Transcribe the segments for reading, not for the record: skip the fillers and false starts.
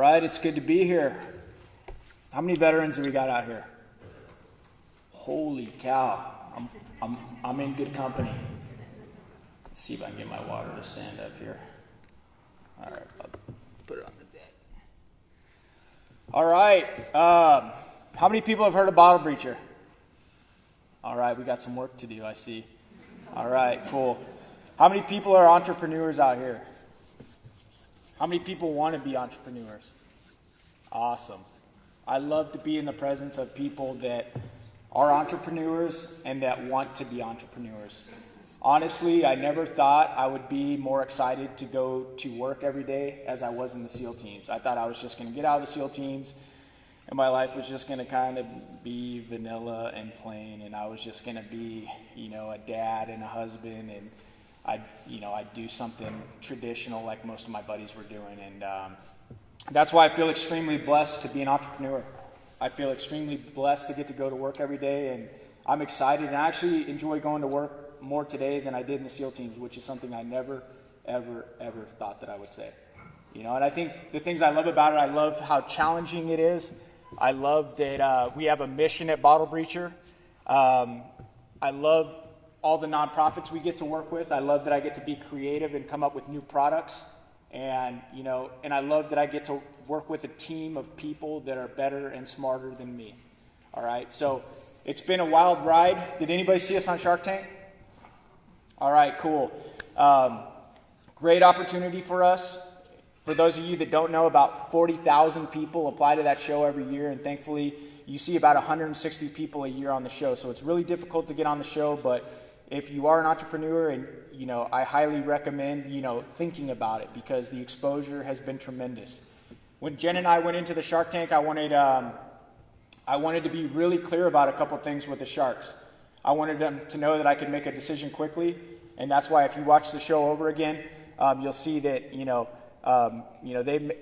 right, it's good to be here. How many veterans have we got out here? Holy cow, I'm in good company. Let's see if I can get my water to stand up here. All right, I'll put it on the deck. All right, how many people have heard of Bottle Breacher? All right, we got some work to do, I see. All right, cool. How many people are entrepreneurs out here? How many people want to be entrepreneurs? Awesome. I love to be in the presence of people that are entrepreneurs and that want to be entrepreneurs. Honestly, I never thought I would be more excited to go to work every day as I was in the SEAL teams. I thought I was just going to get out of the SEAL teams and my life was just going to kind of be vanilla and plain, and I was just going to be, a dad and a husband, and I'd do something traditional like most of my buddies were doing. And that's why I feel extremely blessed to be an entrepreneur. I feel extremely blessed to get to go to work every day, and I'm excited, and I actually enjoy going to work more today than I did in the SEAL teams, which is something I never, ever, ever thought that I would say. And I think the things I love about it, I love how challenging it is. I love that we have a mission at Bottle Breacher. I love all the nonprofits we get to work with. I love that I get to be creative and come up with new products. And I love that I get to work with a team of people that are better and smarter than me. All right, so it's been a wild ride. Did anybody see us on Shark Tank? All right, cool. Great opportunity for us. For those of you that don't know, about 40,000 people apply to that show every year, and thankfully you see about 160 people a year on the show. So it's really difficult to get on the show, but if you are an entrepreneur, and I highly recommend thinking about it, because the exposure has been tremendous. When Jen and I went into the Shark Tank, I wanted to be really clear about a couple things with the sharks. I wanted them to know that I could make a decision quickly, and that's why if you watch the show over again, you'll see that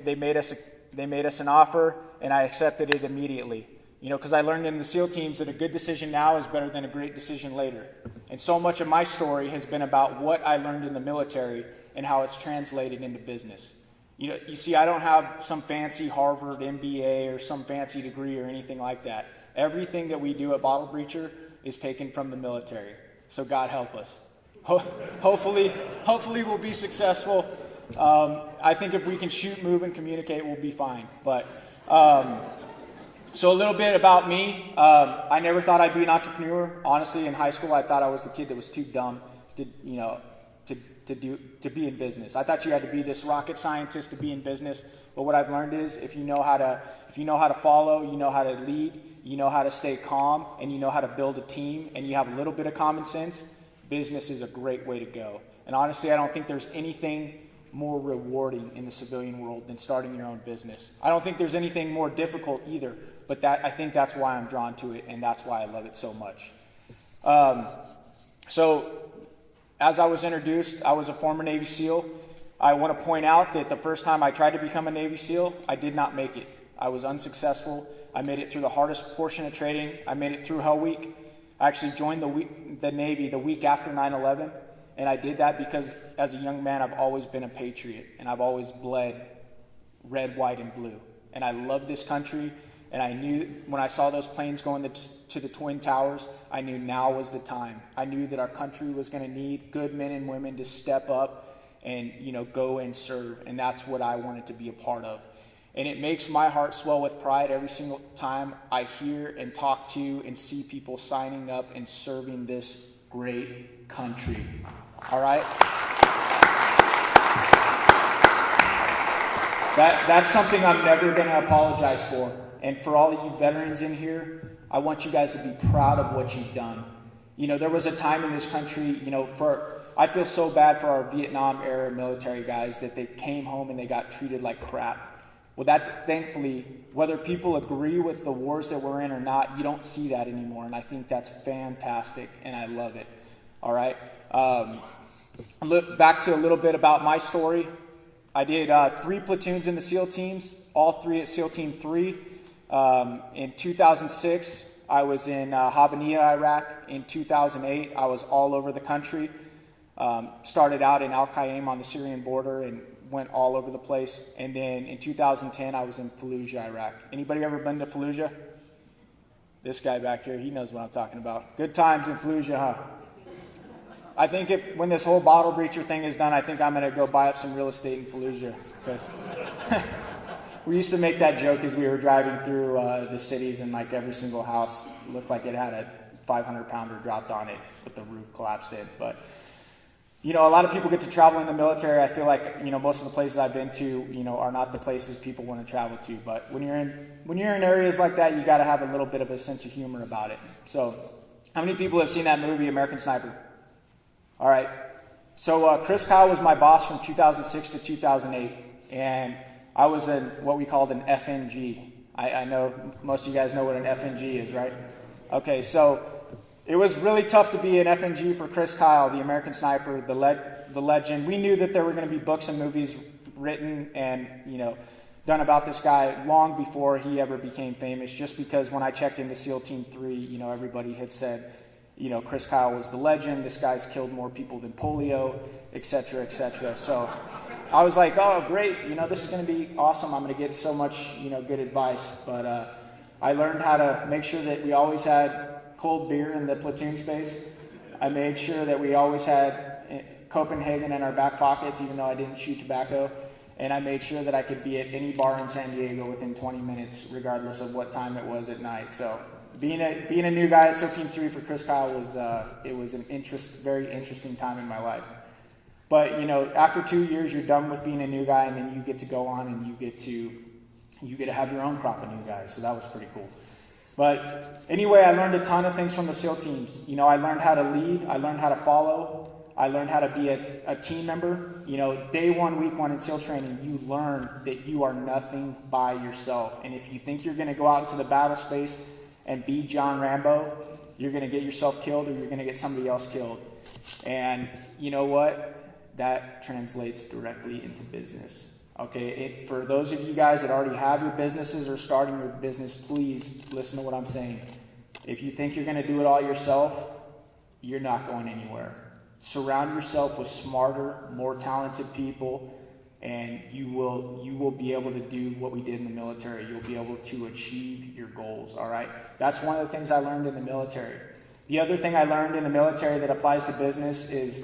they made us an offer, and I accepted it immediately. Because I learned in the SEAL teams that a good decision now is better than a great decision later. And so much of my story has been about what I learned in the military and how it's translated into business. You see, I don't have some fancy Harvard MBA or some fancy degree or anything like that. Everything that we do at Bottle Breacher is taken from the military. So God help us. Hopefully we'll be successful. I think if we can shoot, move, and communicate, we'll be fine. But so a little bit about me. I never thought I'd be an entrepreneur. Honestly, in high school, I thought I was the kid that was too dumb to be in business. I thought you had to be this rocket scientist to be in business. But what I've learned is if you know how to follow, you know how to lead, you know how to stay calm, and you know how to build a team, and you have a little bit of common sense, business is a great way to go. And honestly, I don't think there's anything more rewarding in the civilian world than starting your own business. I don't think there's anything more difficult either, but I think that's why I'm drawn to it, and that's why I love it so much. So as I was introduced, I was a former Navy SEAL. I want to point out that the first time I tried to become a Navy SEAL, I did not make it. I was unsuccessful. I made it through the hardest portion of training. I made it through Hell Week. I actually joined the Navy the week after 9/11. And I did that because as a young man, I've always been a patriot, and I've always bled red, white, and blue. And I love this country, and I knew when I saw those planes going to the Twin Towers, I knew now was the time. I knew that our country was going to need good men and women to step up and go and serve, and that's what I wanted to be a part of. And it makes my heart swell with pride every single time I hear and talk to and see people signing up and serving this great country. All right? That's something I'm never going to apologize for. And for all of you veterans in here, I want you guys to be proud of what you've done. There was a time in this country, I feel so bad for our Vietnam era military guys that they came home and they got treated like crap. Well, that thankfully, whether people agree with the wars that we're in or not, you don't see that anymore. And I think that's fantastic, and I love it. All right. Look back to a little bit about my story. I did 3 platoons in the SEAL teams, all 3 at SEAL Team 3. In 2006, I was in Habbaniyah, Iraq. In 2008, I was all over the country. Started out in Al-Qaim on the Syrian border, and went all over the place. And then in 2010, I was in Fallujah, Iraq. Anybody ever been to Fallujah? This guy back here, he knows what I'm talking about. Good times in Fallujah, huh? I think when this whole bottle breacher thing is done, I think I'm going to go buy up some real estate in Fallujah. Because we used to make that joke as we were driving through the cities, and like every single house looked like it had a 500-pounder dropped on it with the roof collapsed in. But you know, a lot of people get to travel in the military. I feel like, you know, most of the places I've been to, you know, are not the places people want to travel to. But when you're in areas like that, you got to have a little bit of a sense of humor about it. So, how many people have seen that movie, American Sniper? All right. So Chris Kyle was my boss from 2006 to 2008, and I was in what we called an FNG. I know most of you guys know what an FNG is, right? Okay, so it was really tough to be an FNG for Chris Kyle, the American Sniper, the legend. We knew that there were going to be books and movies written and, you know, done about this guy long before he ever became famous, just because when I checked into SEAL Team 3, you know, everybody had said, you know, Chris Kyle was the legend. This guy's killed more people than polio, et cetera, et cetera. So I was like, oh, great. You know, this is going to be awesome. I'm going to get so much, you know, good advice. But I learned how to make sure that we always had cold beer in the platoon space. I made sure that we always had Copenhagen in our back pockets, even though I didn't chew tobacco. And I made sure that I could be at any bar in San Diego within 20 minutes, regardless of what time it was at night. So being a new guy at SEAL Team 3 for Chris Kyle was an very interesting time in my life. But you know, after 2 years, you're done with being a new guy, and then you get to go on and you get to have your own crop of new guys. So that was pretty cool. But anyway, I learned a ton of things from the SEAL teams. You know, I learned how to lead. I learned how to follow. I learned how to be a team member. You know, day one, week one in SEAL training, you learn that you are nothing by yourself. And if you think you're going to go out into the battle space and be John Rambo, you're going to get yourself killed, or you're going to get somebody else killed. And you know what? That translates directly into business. Okay, for those of you guys that already have your businesses or starting your business, please listen to what I'm saying. If you think you're going to do it all yourself, you're not going anywhere. Surround yourself with smarter, more talented people, and you will be able to do what we did in the military. You'll be able to achieve your goals, all right? That's one of the things I learned in the military. The other thing I learned in the military that applies to business is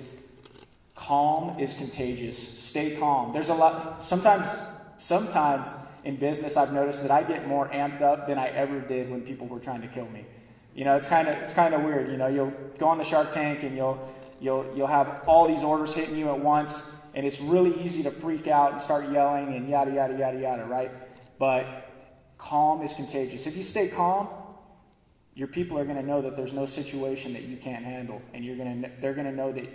calm is contagious. Stay calm. There's a lot. Sometimes in business, I've noticed that I get more amped up than I ever did when people were trying to kill me. You know, it's kind of weird. You know, you'll go on the Shark Tank and you'll have all these orders hitting you at once, and it's really easy to freak out and start yelling and yada yada yada yada, right? But calm is contagious. If you stay calm, your people are going to know that there's no situation that you can't handle, and they're going to know that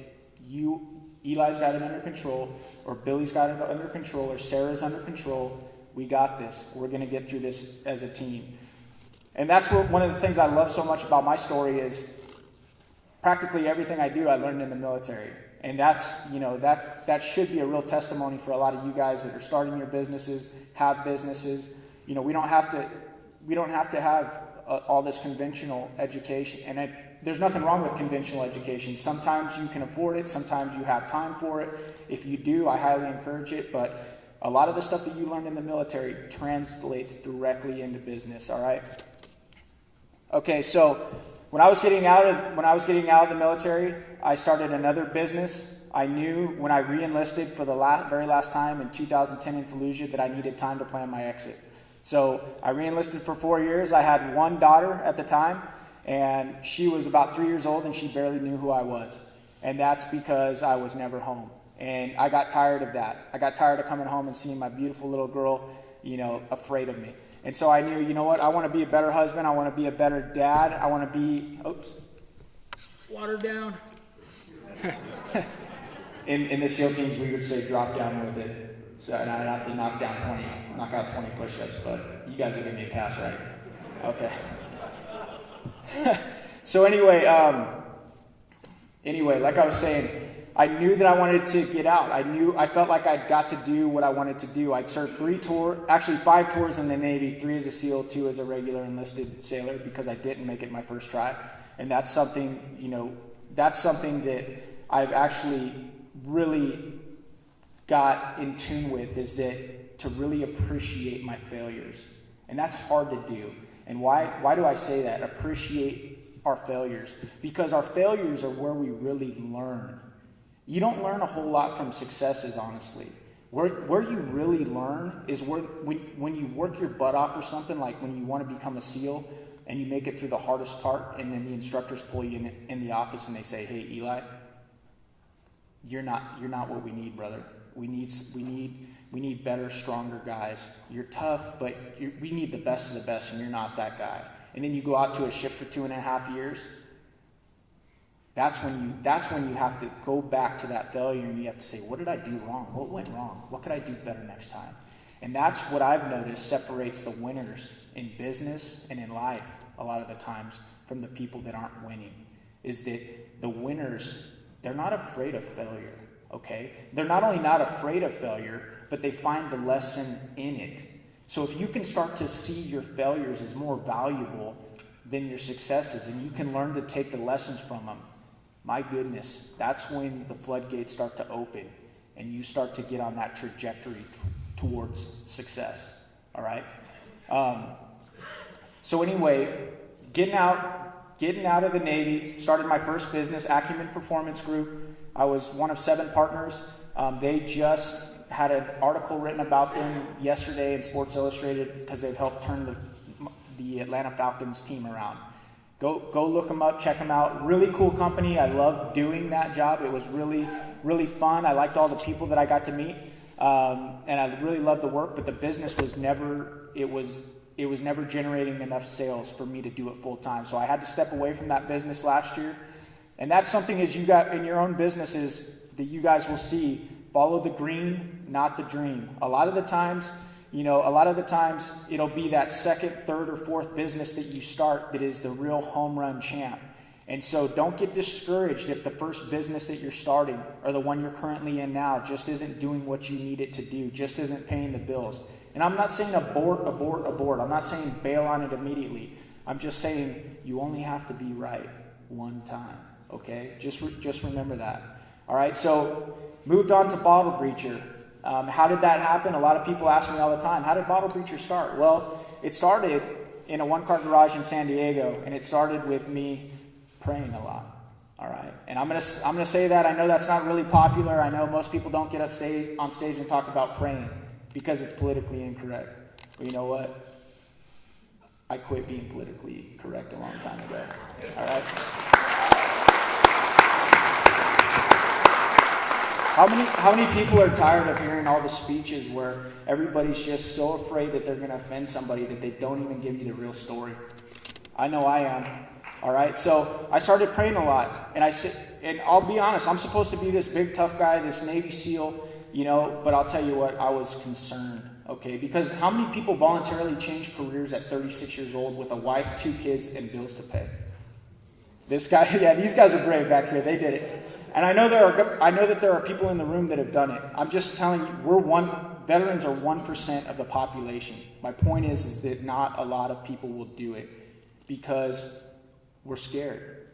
Eli's got it under control, or Billy's got it under control, or Sarah's under control. We got this. We're going to get through this as a team. And that's one of the things I love so much about my story is practically everything I do, I learned in the military. And that's, you know, that should be a real testimony for a lot of you guys that are starting your businesses, have businesses. You know, we don't have to have all this conventional education. And there's nothing wrong with conventional education. Sometimes you can afford it. Sometimes you have time for it. If you do, I highly encourage it. But a lot of the stuff that you learned in the military translates directly into business. All right. Okay. So when I was getting out of the military, I started another business. I knew when I re-enlisted for the very last time in 2010 in Fallujah that I needed time to plan my exit. So I re-enlisted for 4 years. I had one daughter at the time, and she was about 3 years old, and she barely knew who I was. And that's because I was never home. And I got tired of that. I got tired of coming home and seeing my beautiful little girl, you know, afraid of me. And so I knew, you know what, I want to be a better husband. I want to be a better dad. I want to be, water down. In the SEAL teams, we would say drop down with it. So, and I'd have to knock out 20 push-ups, but you guys will give me a pass, right? Okay. So anyway, like I was saying, I knew that I wanted to get out. I felt like I'd got to do what I wanted to do. I'd served 5 tours in the Navy, 3 as a SEAL, 2 as a regular enlisted sailor, because I didn't make it my first try. And that's something that I've actually really got in tune with is that to really appreciate my failures. And that's hard to do. And why do I say that? Appreciate our failures. Because our failures are where we really learn. You don't learn a whole lot from successes, honestly. Where you really learn is when you work your butt off for something, like when you want to become a SEAL and you make it through the hardest part, and then the instructors pull you in the office and they say, "Hey, Eli, you're not what we need, brother. We need better, stronger guys. You're tough, but we need the best of the best, and you're not that guy." And then you go out to a ship for 2.5 years. That's when you have to go back to that failure and you have to say, what did I do wrong? What went wrong? What could I do better next time? And that's what I've noticed separates the winners in business and in life a lot of the times from the people that aren't winning, is that the winners, they're not afraid of failure, okay? They're not only not afraid of failure, but they find the lesson in it. So if you can start to see your failures as more valuable than your successes, and you can learn to take the lessons from them, my goodness, that's when the floodgates start to open and you start to get on that trajectory towards success. All right? So anyway, getting out of the Navy, started my first business, Acumen Performance Group. I was one of 7 partners. They just had an article written about them yesterday in Sports Illustrated because they've helped turn the Atlanta Falcons team around. Go look them up, check them out. Really cool company. I loved doing that job. It was really, really fun. I liked all the people that I got to meet, and I really loved the work. But the business was never never generating enough sales for me to do it full time. So I had to step away from that business last year. And that's something as you got in your own businesses that you guys will see. Follow the green, not the dream. A lot of the times it'll be that second, third, or fourth business that you start that is the real home run champ. And so don't get discouraged if the first business that you're starting or the one you're currently in now just isn't doing what you need it to do, just isn't paying the bills. And I'm not saying abort. I'm not saying bail on it immediately. I'm just saying you only have to be right one time, okay? Just remember that. All right, so moved on to Bottle Breacher. How did that happen? A lot of people ask me all the time, how did Bottle Breacher start? Well, it started in a one-car garage in San Diego, and it started with me praying a lot. All right, and I'm gonna say that. I know that's not really popular. I know most people don't get up on stage and talk about praying because it's politically incorrect. But you know what? I quit being politically correct a long time ago. All right. How many people are tired of hearing all the speeches where everybody's just so afraid that they're going to offend somebody that they don't even give you the real story? I know I am. All right, so I started praying a lot, and I'll be honest, I'm supposed to be this big tough guy, this Navy SEAL, but I'll tell you what, I was concerned, okay? Because how many people voluntarily change careers at 36 years old with a wife, 2 kids, and bills to pay? This guy, these guys are brave back here. They did it. And I know that there are people in the room that have done it. I'm just telling you, veterans are 1% of the population. My point is that not a lot of people will do it because we're scared.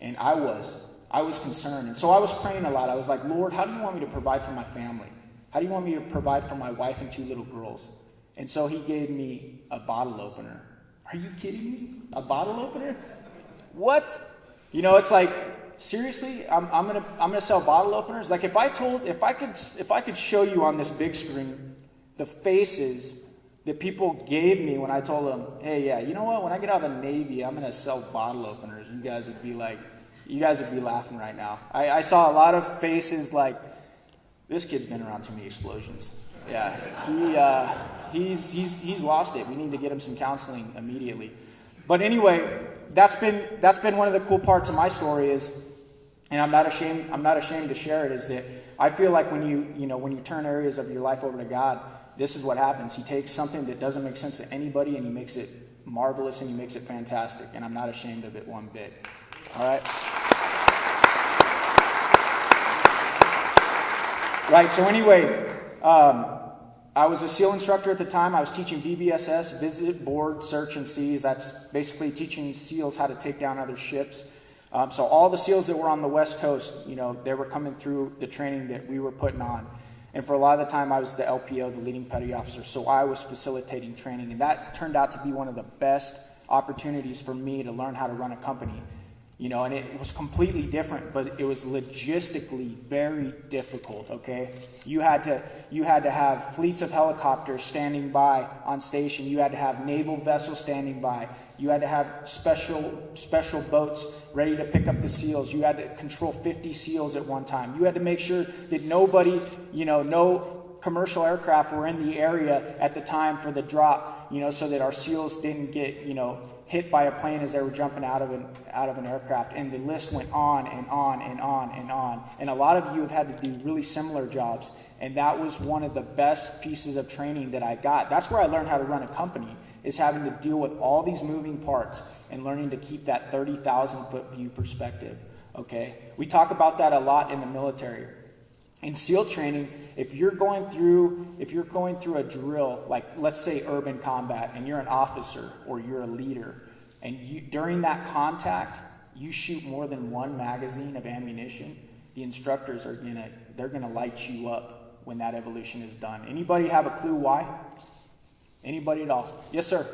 And I was concerned. And so I was praying a lot. I was like, Lord, how do you want me to provide for my family? How do you want me to provide for my wife and 2 little girls? And so he gave me a bottle opener. Are you kidding me? A bottle opener? What? It's like, seriously, I'm gonna sell bottle openers. Like if I could show you on this big screen the faces that people gave me when I told them, hey, yeah, you know what? When I get out of the Navy, I'm gonna sell bottle openers. You guys would be laughing right now. I saw a lot of faces like, this kid's been around too many explosions. Yeah, he's lost it. We need to get him some counseling immediately. But anyway, that's been one of the cool parts of my story is, and I'm not ashamed to share it, is that I feel like when you turn areas of your life over to God, this is what happens. He takes something that doesn't make sense to anybody and he makes it marvelous and he makes it fantastic. And I'm not ashamed of it one bit. All right? Right, so anyway, I was a SEAL instructor at the time. I was teaching VBSS, Visit, Board, Search, and Seize. That's basically teaching SEALs how to take down other ships. So all the SEALs that were on the West Coast, they were coming through the training that we were putting on. And for a lot of the time, I was the LPO, the leading petty officer, so I was facilitating training. And that turned out to be one of the best opportunities for me to learn how to run a company. And it was completely different, but it was logistically very difficult, okay? You had to have fleets of helicopters standing by on station. You had to have naval vessels standing by. You had to have special boats ready to pick up the SEALs. You had to control 50 SEALs at one time. You had to make sure that nobody, no commercial aircraft were in the area at the time for the drop, so that our SEALs didn't get, hit by a plane as they were jumping out of an aircraft. And the list went on and on and on and on. And a lot of you have had to do really similar jobs. And that was one of the best pieces of training that I got. That's where I learned how to run a company, is having to deal with all these moving parts and learning to keep that 30,000-foot view perspective, okay? We talk about that a lot in the military. In SEAL training, if you're going through a drill, like let's say urban combat, and you're an officer or you're a leader, and during that contact, you shoot more than one magazine of ammunition, the instructors they're gonna light you up when that evolution is done. Anybody have a clue why? Anybody at all? Yes, sir.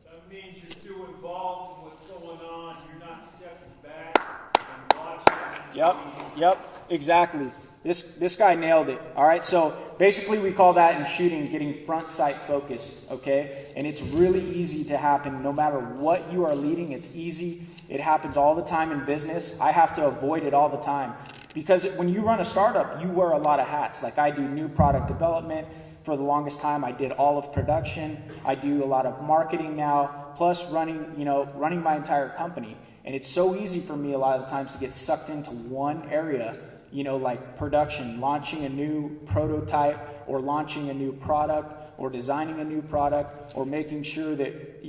That means you're too involved in what's going on. You're not stepping back and watching. Yep, exactly. This guy nailed it. All right, so basically we call that in shooting getting front sight focus, okay? And it's really easy to happen no matter what you are leading. It's easy. It happens all the time in business. I have to avoid it all the time because when you run a startup, you wear a lot of hats. Like I do new product development. For the longest time, I did all of production. I do a lot of marketing now, plus running my entire company. And it's so easy for me a lot of the times to get sucked into one area, like production, launching a new prototype or launching a new product or designing a new product or making sure that,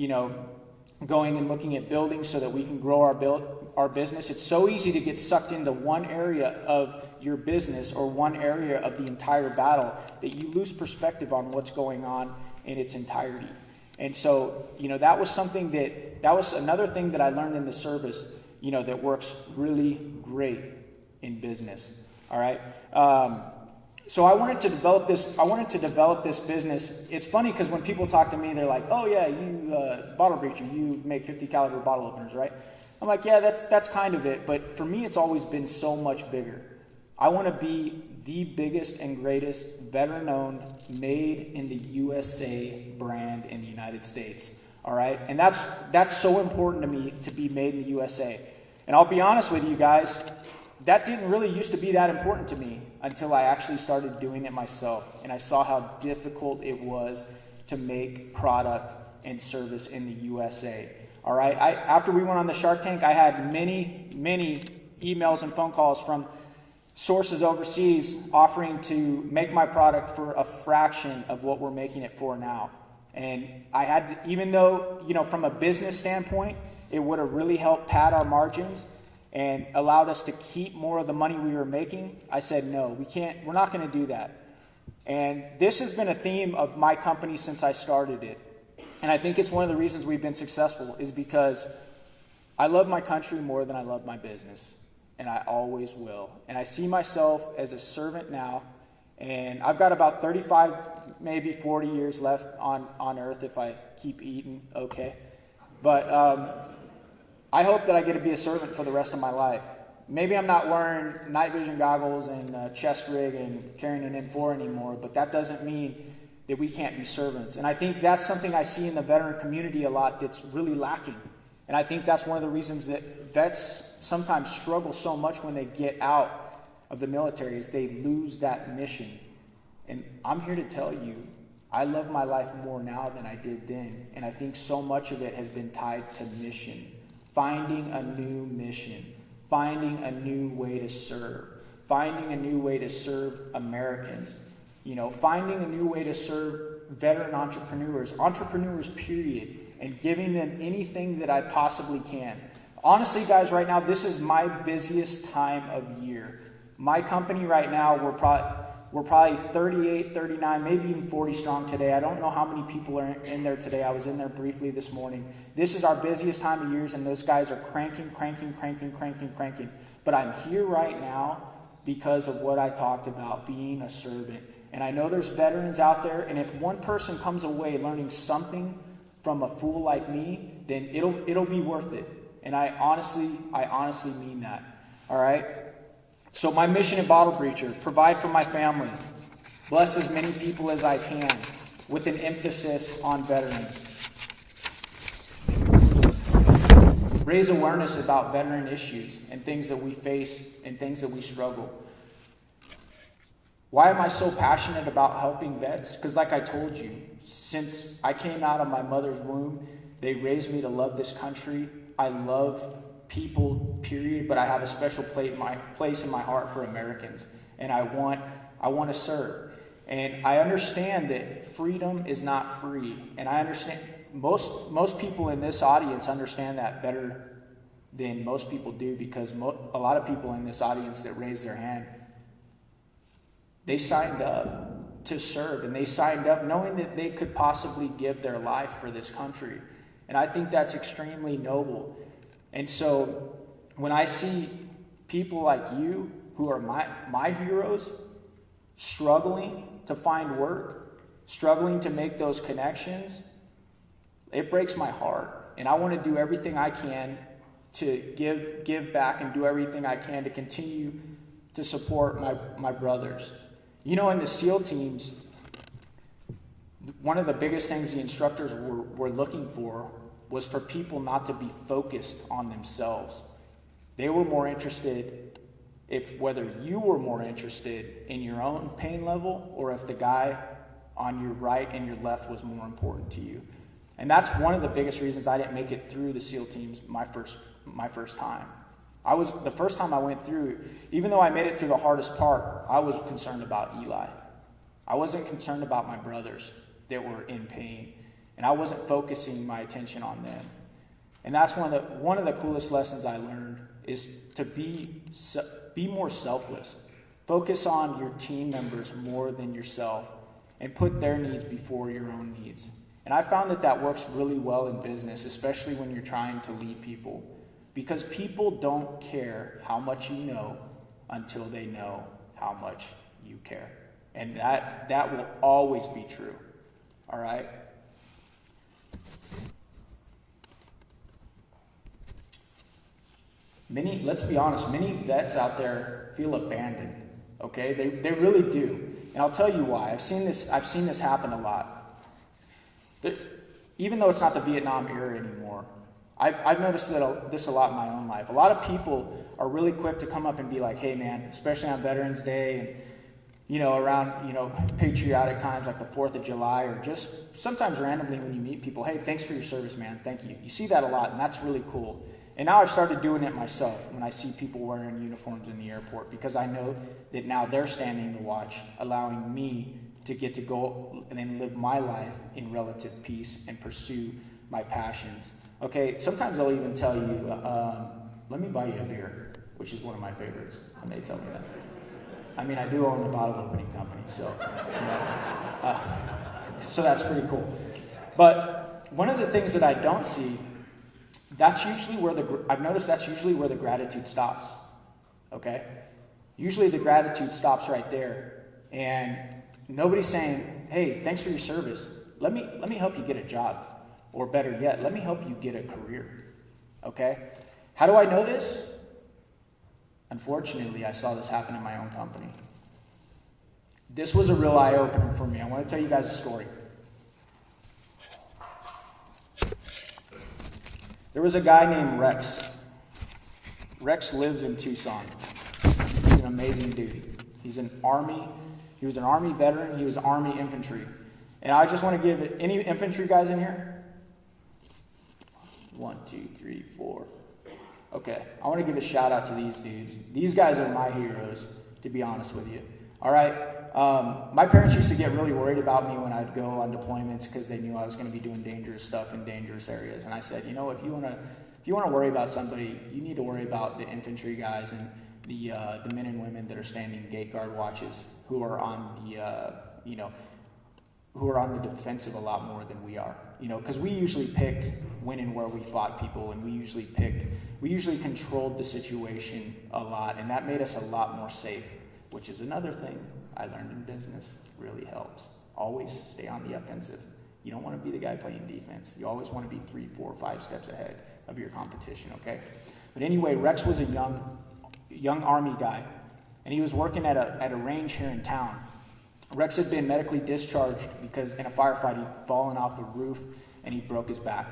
going and looking at buildings so that we can grow our business. It's so easy to get sucked into one area of your business or one area of the entire battle that you lose perspective on what's going on in its entirety. And so, that was another thing that I learned in the service, that works really great in business. All right. So I wanted to develop this business. It's funny because when people talk to me, they're like, "Oh yeah, you bottle breacher, you make 50 caliber bottle openers, right?" I'm like, "Yeah, that's kind of it." But for me, it's always been so much bigger. I want to be the biggest and greatest veteran-owned, made in the USA brand in the United States. All right, and that's so important to me, to be made in the USA. And I'll be honest with you guys, that didn't really used to be that important to me until I actually started doing it myself, and I saw how difficult it was to make product and service in the USA. All right, after we went on the Shark Tank, I had many emails and phone calls from sources overseas offering to make my product for a fraction of what we're making it for now. And I had, even though, from a business standpoint, it would have really helped pad our margins and allowed us to keep more of the money we were making, I said, no, we're not going to do that. And this has been a theme of my company since I started it. And I think it's one of the reasons we've been successful is because I love my country more than I love my business. And I always will. And I see myself as a servant now. And I've got about 35, maybe 40 years left on earth if I keep eating okay. But I hope that I get to be a servant for the rest of my life. Maybe I'm not wearing night vision goggles and chest rig and carrying an M4 anymore, but that doesn't mean that we can't be servants. And I think that's something I see in the veteran community a lot that's really lacking. And I think that's one of the reasons that vets sometimes struggle so much when they get out of the military is they lose that mission. And I'm here to tell you, I love my life more now than I did then. And I think so much of it has been tied to mission. Finding a new mission. Finding a new way to serve. Finding a new way to serve Americans. Finding a new way to serve veteran entrepreneurs, period. And giving them anything that I possibly can. Honestly, guys, right now, this is my busiest time of year. My company right now, we're probably 38, 39, maybe even 40 strong today. I don't know how many people are in there today. I was in there briefly this morning. This is our busiest time of years, and those guys are cranking. But I'm here right now because of what I talked about, being a servant, And I know there's veterans out there, and if one person comes away learning something from a fool like me, then it'll be worth it. And I honestly mean that. All right? So my mission at Bottle Breacher, provide for my family, bless as many people as I can, with an emphasis on veterans. Raise awareness about veteran issues and things that we face and things that we struggle. Why am I so passionate about helping vets? Because like I told you, since I came out of my mother's womb, they raised me to love this country. I love people, period, but I have a special place in my heart for Americans. And I want to serve. And I understand that freedom is not free. And I understand most people in this audience understand that better than most people do, because a lot of people in this audience that raise their hand, they signed up to serve, and they signed up knowing that they could possibly give their life for this country. And I think that's extremely noble. And so when I see people like you who are my heroes struggling to find work, struggling to make those connections, it breaks my heart. And I want to do everything I can to give back and do everything I can to continue to support my brothers. You know, in the SEAL teams, one of the biggest things the instructors were looking for was for people not to be focused on themselves. They were more interested whether you were more interested in your own pain level, or if the guy on your right and your left was more important to you. And that's one of the biggest reasons I didn't make it through the SEAL teams my first time. The first time I went through, even though I made it through the hardest part, I was concerned about Eli. I wasn't concerned about my brothers that were in pain, and I wasn't focusing my attention on them. And that's one of the coolest lessons I learned, is to be more selfless. Focus on your team members more than yourself, and put their needs before your own needs. And I found that works really well in business, especially when you're trying to lead people. Because people don't care how much you know until they know how much you care. And that will always be true. All right? Let's be honest, many vets out there feel abandoned. Okay? They really do. And I'll tell you why. I've seen this happen a lot. Even though it's not the Vietnam era anymore, I've noticed this a lot in my own life. A lot of people are really quick to come up and be like, hey man, especially on Veterans Day and, around, patriotic times like the 4th of July, or just sometimes randomly when you meet people, hey, thanks for your service, man, thank you. You see that a lot, and that's really cool. And now I've started doing it myself when I see people wearing uniforms in the airport, because I know that now they're standing to watch, allowing me to get to go and then live my life in relative peace and pursue my passions. Okay, sometimes they'll even tell you, let me buy you a beer, which is one of my favorites when they tell me that. I mean, I do own a bottle opening company, so so that's pretty cool. But one of the things that I don't see, I've noticed that's usually where the gratitude stops. Okay, usually the gratitude stops right there, and nobody's saying, hey, thanks for your service. Let me help you get a job. Or better yet, let me help you get a career. Okay? How do I know this? Unfortunately, I saw this happen in my own company. This was a real eye-opener for me. I want to tell you guys a story. There was a guy named Rex. Rex lives in Tucson. He's an amazing dude. He was an Army veteran. He was Army infantry. And I just want to give it, any infantry guys in here? 1, 2, 3, 4. Okay, I want to give a shout out to these dudes. These guys are my heroes, to be honest with you. All right, my parents used to get really worried about me when I'd go on deployments, because they knew I was going to be doing dangerous stuff in dangerous areas. And I said, if you want to worry about somebody, you need to worry about the infantry guys and the men and women that are standing gate guard watches, who are on the defensive a lot more than we are. Because we usually picked when and where we fought people, and we usually controlled the situation a lot, and that made us a lot more safe, which is another thing I learned in business really helps. Always stay on the offensive. You don't want to be the guy playing defense. You always want to be 3, 4, 5 steps ahead of your competition, okay? But anyway, Rex was a young Army guy, and he was working at a range here in town. Rex had been medically discharged because in a firefight he'd fallen off a roof and he broke his back.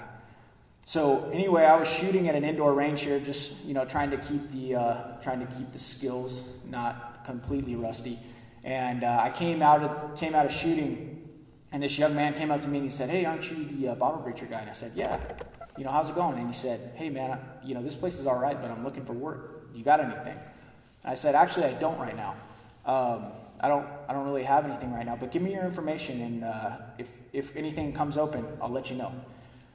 So anyway, I was shooting at an indoor range here, just trying to keep the skills not completely rusty. And I came out of shooting, and this young man came up to me and he said, "Hey, aren't you the bottle breacher guy?" And I said, "Yeah. How's it going?" And he said, "Hey man, this place is all right, but I'm looking for work. You got anything?" And I said, "Actually, I don't right now. I don't really have anything right now, but give me your information, and if anything comes open, I'll let you know."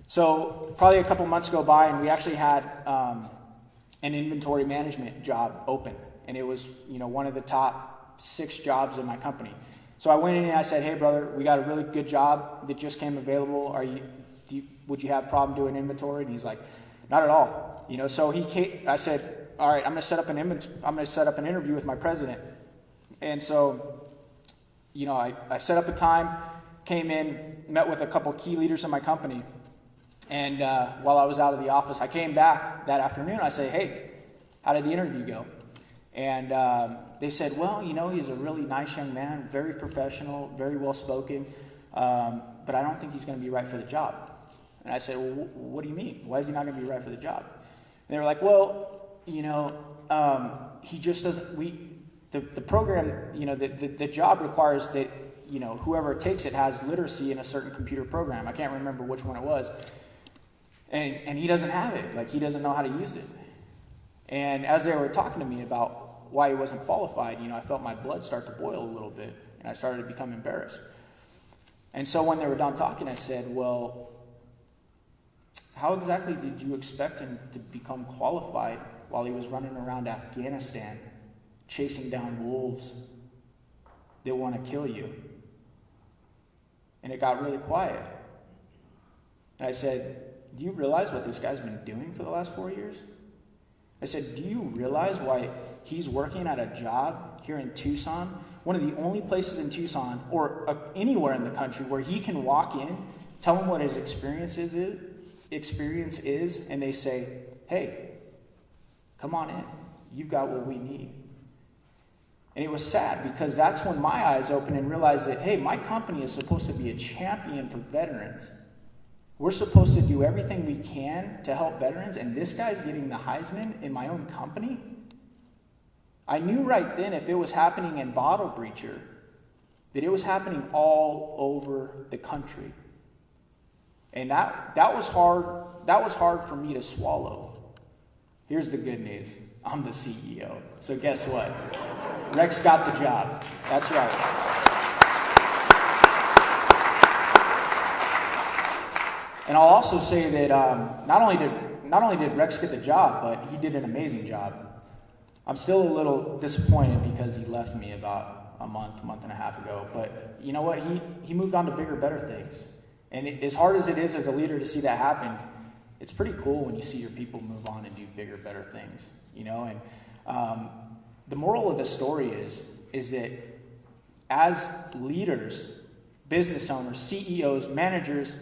So probably a couple months go by, and we actually had an inventory management job open, and it was one of the top 6 jobs in my company. So I went in and I said, "Hey brother, we got a really good job that just came available. Would you have a problem doing inventory?" And he's like, "Not at all." So I said, "All right, I'm going to set up an interview with my president." And so, I set up a time, came in, met with a couple key leaders in my company. And while I was out of the office, I came back that afternoon. I said, "Hey, how did the interview go?" And they said, "Well, he's a really nice young man, very professional, very well-spoken, but I don't think he's going to be right for the job." And I said, "Well, what do you mean? Why is he not going to be right for the job?" And they were like, "Well, he just doesn't, the program, the job requires that, whoever takes it has literacy in a certain computer program." I can't remember which one it was. And he doesn't have it. Like, he doesn't know how to use it. And as they were talking to me about why he wasn't qualified, I felt my blood start to boil a little bit, and I started to become embarrassed. And so when they were done talking, I said, "Well, how exactly did you expect him to become qualified while he was running around Afghanistan, chasing down wolves that want to kill you?" And it got really quiet. And I said, "Do you realize what this guy's been doing for the last 4 years?" I said, "Do you realize why he's working at a job here in Tucson, one of the only places in Tucson or anywhere in the country where he can walk in, tell him what his experience is, and they say, 'Hey, come on in. You've got what we need.'" And it was sad because that's when my eyes opened and realized that, hey, my company is supposed to be a champion for veterans. We're supposed to do everything we can to help veterans, and this guy's getting the Heisman in my own company? I knew right then if it was happening in Bottle Breacher, that it was happening all over the country. And that was hard for me to swallow. Here's the good news. I'm the CEO. So guess what? Rex got the job. That's right. And I'll also say that not only did Rex get the job, but he did an amazing job. I'm still a little disappointed because he left me about a month and a half ago. But you know what? He moved on to bigger, better things. And as hard as it is as a leader to see that happen, it's pretty cool when you see your people move on and do bigger, better things. And the moral of the story is that as leaders, business owners, CEOs, managers,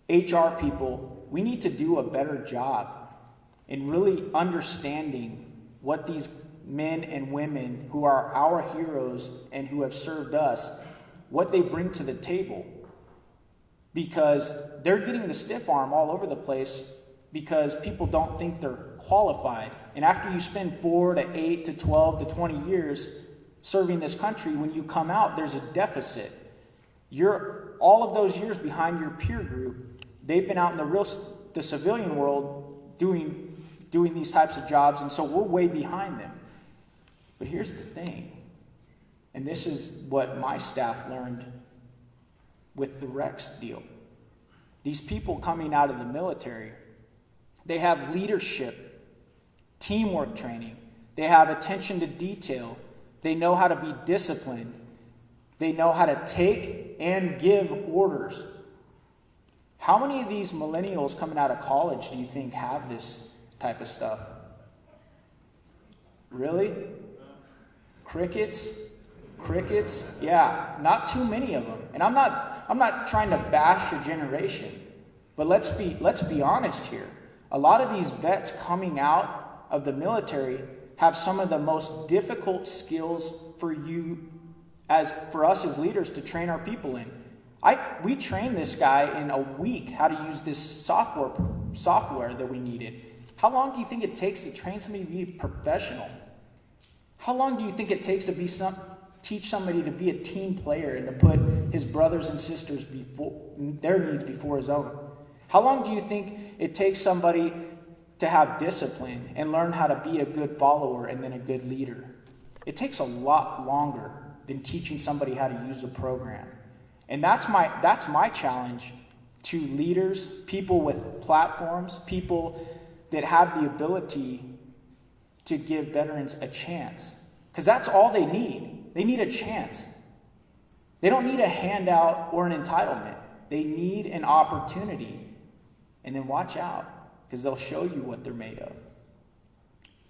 HR people, we need to do a better job in really understanding what these men and women who are our heroes and who have served us, what they bring to the table. Because they're getting the stiff arm all over the place because people don't think they're qualified. And after you spend 4 to 8 to 12 to 20 years serving this country, when you come out, there's a deficit. You're all of those years behind your peer group. They've been out in the civilian world doing these types of jobs, and so we're way behind them. But here's the thing, and this is what my staff learned with the Rex deal. These people coming out of the military, they have leadership, teamwork training. They have attention to detail. They know how to be disciplined. They know how to take and give orders. How many of these millennials coming out of college do you think have this type of stuff? Really? Crickets? Crickets? Yeah, not too many of them. And I'm not trying to bash a generation, but let's be honest here. A lot of these vets coming out of the military have some of the most difficult skills for us as leaders to train our people in. We trained this guy in a week how to use this software that we needed. How long do you think it takes to train somebody to be professional? How long do you think it takes to teach somebody to be a team player and to put his brothers and sisters their needs before his own? How long do you think it takes somebody to have discipline and learn how to be a good follower and then a good leader? It takes a lot longer than teaching somebody how to use a program. And that's my challenge to leaders, people with platforms, people that have the ability to give veterans a chance. Because that's all they need. They need a chance. They don't need a handout or an entitlement. They need an opportunity. And then watch out, because they'll show you what they're made of.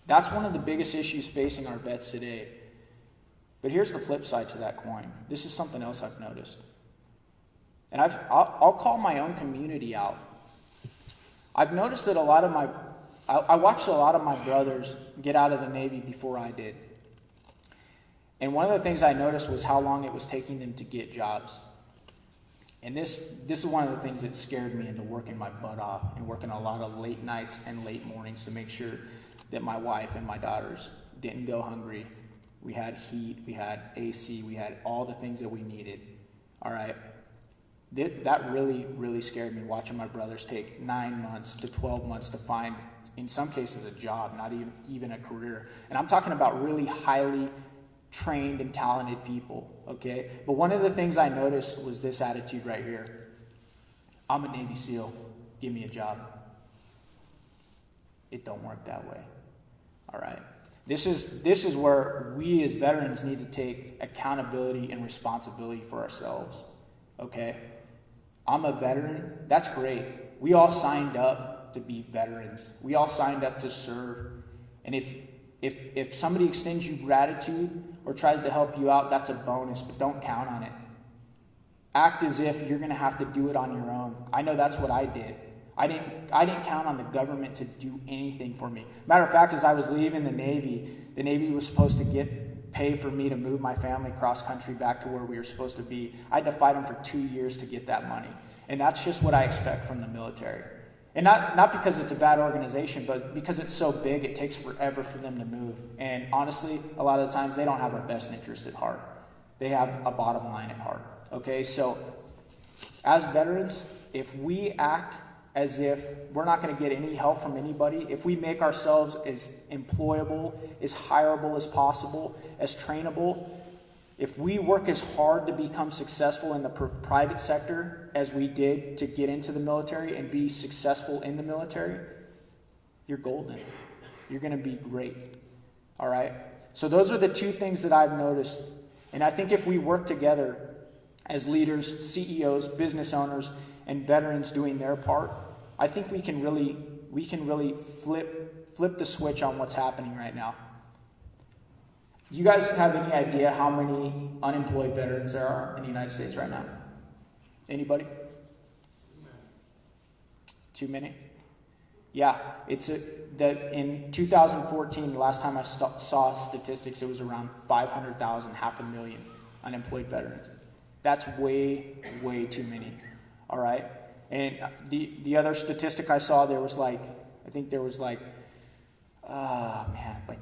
That's one of the biggest issues facing our vets today. But here's the flip side to that coin. This is something else I've noticed. And I'll call my own community out. I've noticed that I watched a lot of my brothers get out of the Navy before I did. And one of the things I noticed was how long it was taking them to get jobs. And this is one of the things that scared me into working my butt off and working a lot of late nights and late mornings to make sure that my wife and my daughters didn't go hungry. We had heat, we had AC, we had all the things that we needed. All right. That really, really scared me, watching my brothers take 9 months to 12 months to find, in some cases, a job, not even a career. And I'm talking about really highly trained and talented people, okay? But one of the things I noticed was this attitude right here. I'm a Navy SEAL. Give me a job. It don't work that way. All right? This is where we as veterans need to take accountability and responsibility for ourselves, okay? I'm a veteran. That's great. We all signed up to be veterans. We all signed up to serve. And if somebody extends you gratitude or tries to help you out, that's a bonus, but don't count on it. Act as if you're going to have to do it on your own. I know that's what I did. I didn't count on the government to do anything for me. Matter of fact, as I was leaving the Navy was supposed to pay for me to move my family cross country back to where we were supposed to be. I had to fight them for 2 years to get that money. And that's just what I expect from the military. And not because it's a bad organization, but because it's so big, it takes forever for them to move. And honestly, a lot of the times they don't have our best interest at heart. They have a bottom line at heart. Okay, so as veterans, if we act as if we're not going to get any help from anybody, if we make ourselves as employable, as hireable as possible, as trainable, if we work as hard to become successful in the private sector as we did to get into the military and be successful in the military, you're golden. You're going to be great. All right? So those are the two things that I've noticed. And I think if we work together as leaders, CEOs, business owners, and veterans doing their part, I think we can really flip the switch on what's happening right now. Do you guys have any idea how many unemployed veterans there are in the United States right now? Anybody? Too many? Yeah, that in 2014, the last time I saw statistics, it was around 500,000, 500,000 unemployed veterans. That's way, way too many. All right? And the other statistic I saw, there was like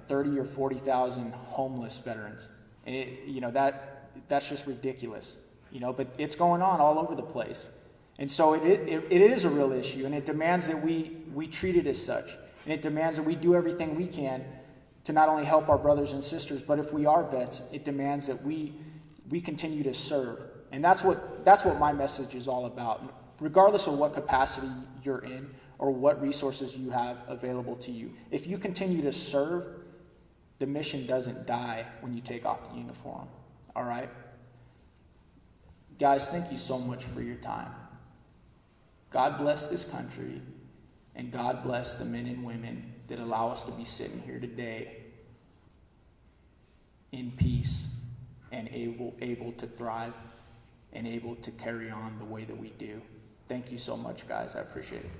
30 or 40,000 homeless veterans. And that's just ridiculous. But it's going on all over the place. And so it is a real issue, and it demands that we treat it as such. And it demands that we do everything we can to not only help our brothers and sisters, but if we are vets, it demands that we continue to serve. And that's what my message is all about. Regardless of what capacity you're in or what resources you have available to you, if you continue to serve, the mission doesn't die when you take off the uniform. All right? Guys, thank you so much for your time. God bless this country, and God bless the men and women that allow us to be sitting here today in peace and able to thrive and able to carry on the way that we do. Thank you so much, guys. I appreciate it.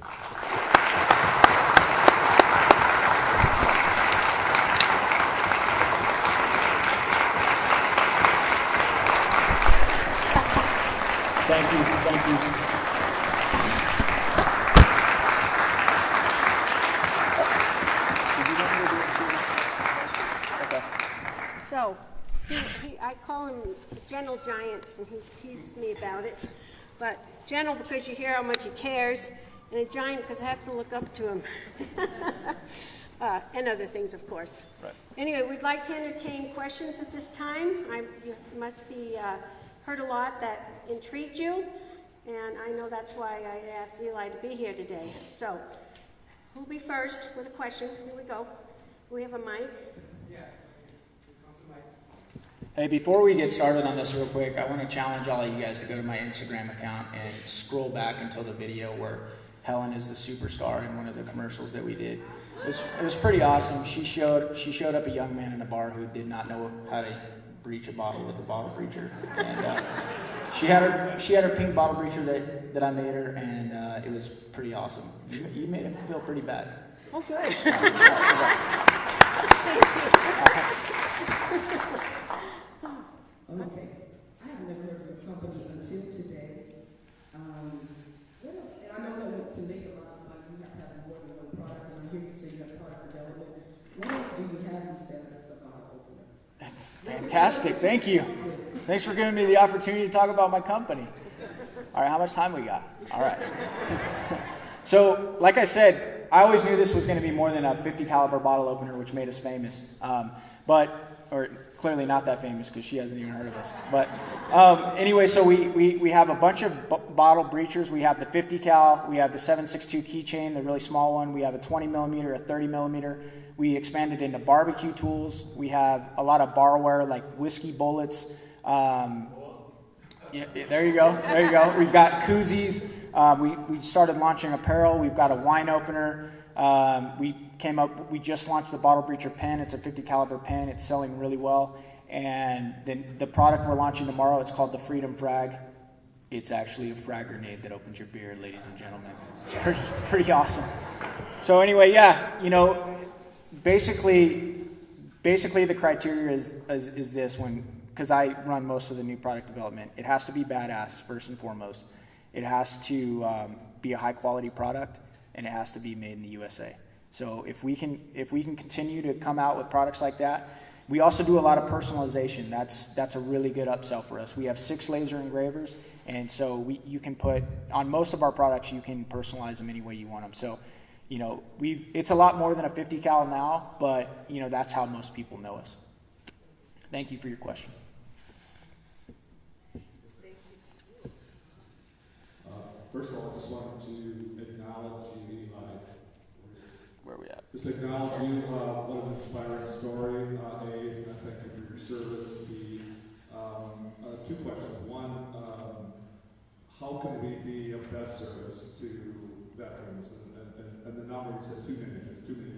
Thank you. Thank you. So, see, I call him Gentle Giant, and he teases me about it. But gentle because you hear how much he cares, and a giant because I have to look up to him. And other things, of course. Right. Anyway, we'd like to entertain questions at this time. You must be heard a lot that intrigued you, and I know that's why I asked Eli to be here today. So, who'll be first with a question? Here we go. We have a mic. Yeah. Hey, before we get started on this real quick, I want to challenge all of you guys to go to my Instagram account and scroll back until the video where Helen is the superstar in one of the commercials that we did. It was pretty awesome. She showed up a young man in a bar who did not know how to breach a bottle with a bottle breacher, and she had her pink bottle breacher that I made her, and it was pretty awesome. You made it feel pretty bad. Oh, good. Okay. I have never heard of your company until today. What else? And I know that to make a lot of money, you have to have more than one product. And I hear you say you have product development. What else do you have besides a bottle opener? Fantastic. Thank you. Thanks for giving me the opportunity to talk about my company. All right, how much time we got? All right. So, like I said, I always knew this was going to be more than a 50 caliber bottle opener, which made us famous. Or clearly not that famous because she hasn't even heard of us. But anyway, so we have a bunch of bottle breachers. We have the 50 cal, we have the 7.62 keychain, the really small one. We have a 20 millimeter, a 30 millimeter. We expanded into barbecue tools. We have a lot of barware like whiskey bullets. Yeah, there you go. There you go. We've got koozies. We started launching apparel. We've got a wine opener. We just launched the bottle breacher pen. It's a 50 caliber pen. It's selling really well. And then the product we're launching tomorrow, it's called the Freedom Frag. It's actually a frag grenade that opens your beer, ladies and gentlemen. It's pretty awesome. So anyway, yeah, basically the criteria is this because I run most of the new product development. It has to be badass first and foremost. It has to be a high quality product, and it has to be made in the USA. So if we can continue to come out with products like that, we also do a lot of personalization. That's a really good upsell for us. We have 6 laser engravers, and so you can put on most of our products. You can personalize them any way you want them. So, it's a lot more than a 50 cal now, but that's how most people know us. Thank you for your question. First of all, I just wanted to acknowledge you, Eli. Where are we at? Just acknowledge you. What an inspiring story. A, I thank you for your service. B, 2 questions. One, how can we be of best service to veterans? And the number, you said too many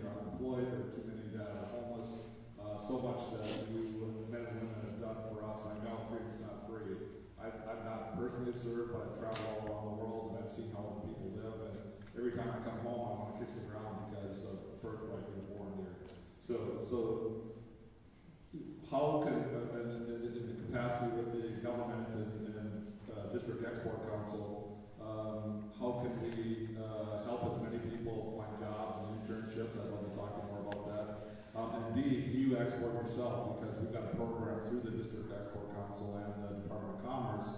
are unemployed, or too many that are homeless. So much that you men and women have done for us. I know freedom's not free. I've not personally served, but I've traveled all around the world and I've seen how people live. And every time I come home, I want to kiss the ground because of the birthright we were born here. So how can, in the capacity with the government and District Export Council, how can we help as many people find jobs and internships? I'd love to talk more about that. And B, do you export yourself? Because we've got a program through the District Export Council and the Department of Commerce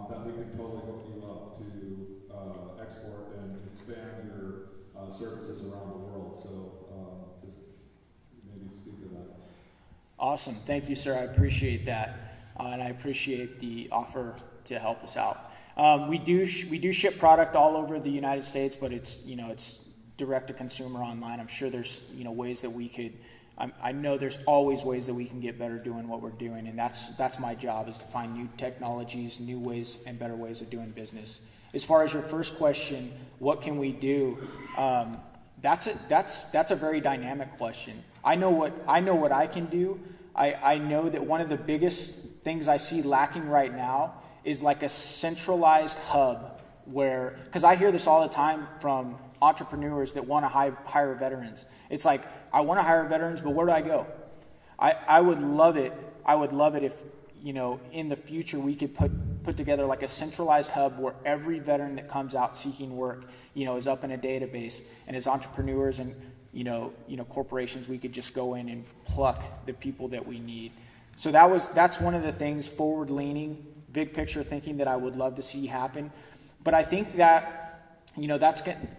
that we can totally hook you up to export and expand your services around the world. So just maybe speak to that. Awesome. Thank you, sir. I appreciate that. And I appreciate the offer to help us out. We do ship product all over the United States, but it's direct to consumer online. I'm sure there's ways that we could. I know there's always ways that we can get better doing what we're doing, and that's my job, is to find new technologies, new ways, and better ways of doing business. As far as your first question, what can we do? That's a very dynamic question. I know what I can do. I know that one of the biggest things I see lacking right now is like a centralized hub where, because I hear this all the time from entrepreneurs that want to hire veterans. It's like, I want to hire veterans, but where do I go? I would love it. I would love it if, in the future we could put together like a centralized hub where every veteran that comes out seeking work, is up in a database, and as entrepreneurs and, corporations, we could just go in and pluck the people that we need. So that's one of the things, forward leaning, big picture thinking, that I would love to see happen. But I think that,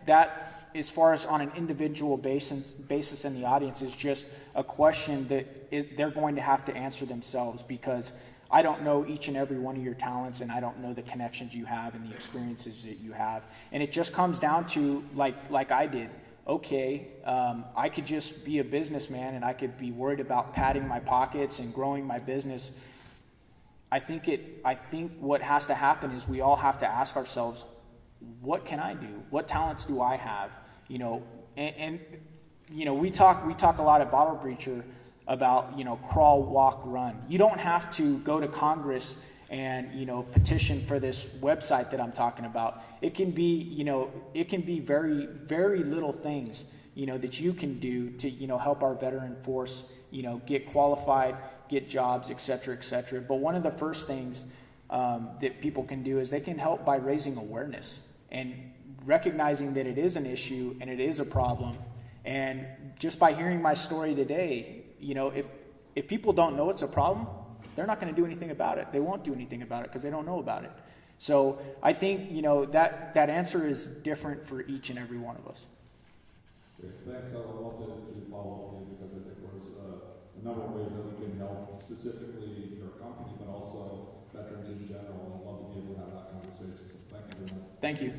that as far as on an individual basis in the audience is just a question that they're going to have to answer themselves, because I don't know each and every one of your talents, and I don't know the connections you have and the experiences that you have. And it just comes down to, like I did, okay, I could just be a businessman and I could be worried about padding my pockets and growing my business. I think what has to happen is we all have to ask ourselves, what can I do? What talents do I have? And we talk a lot at Bottle Breacher about, crawl, walk, run. You don't have to go to Congress and, petition for this website that I'm talking about. It can be very, very little things, that you can do to, help our veteran force, get qualified, get jobs, et cetera, et cetera. But one of the first things that people can do is they can help by raising awareness and recognizing that it is an issue and it is a problem. And just by hearing my story today, if people don't know it's a problem, they're not going to do anything about it. They won't do anything about it because they don't know about it. So I think, that answer is different for each and every one of us. Great. Thanks. I would love to follow up with you, because I think there's a number of ways that we can help, specifically your company, but also veterans in general. I'd love to be able to have that conversation. So thank you very much. Thank you.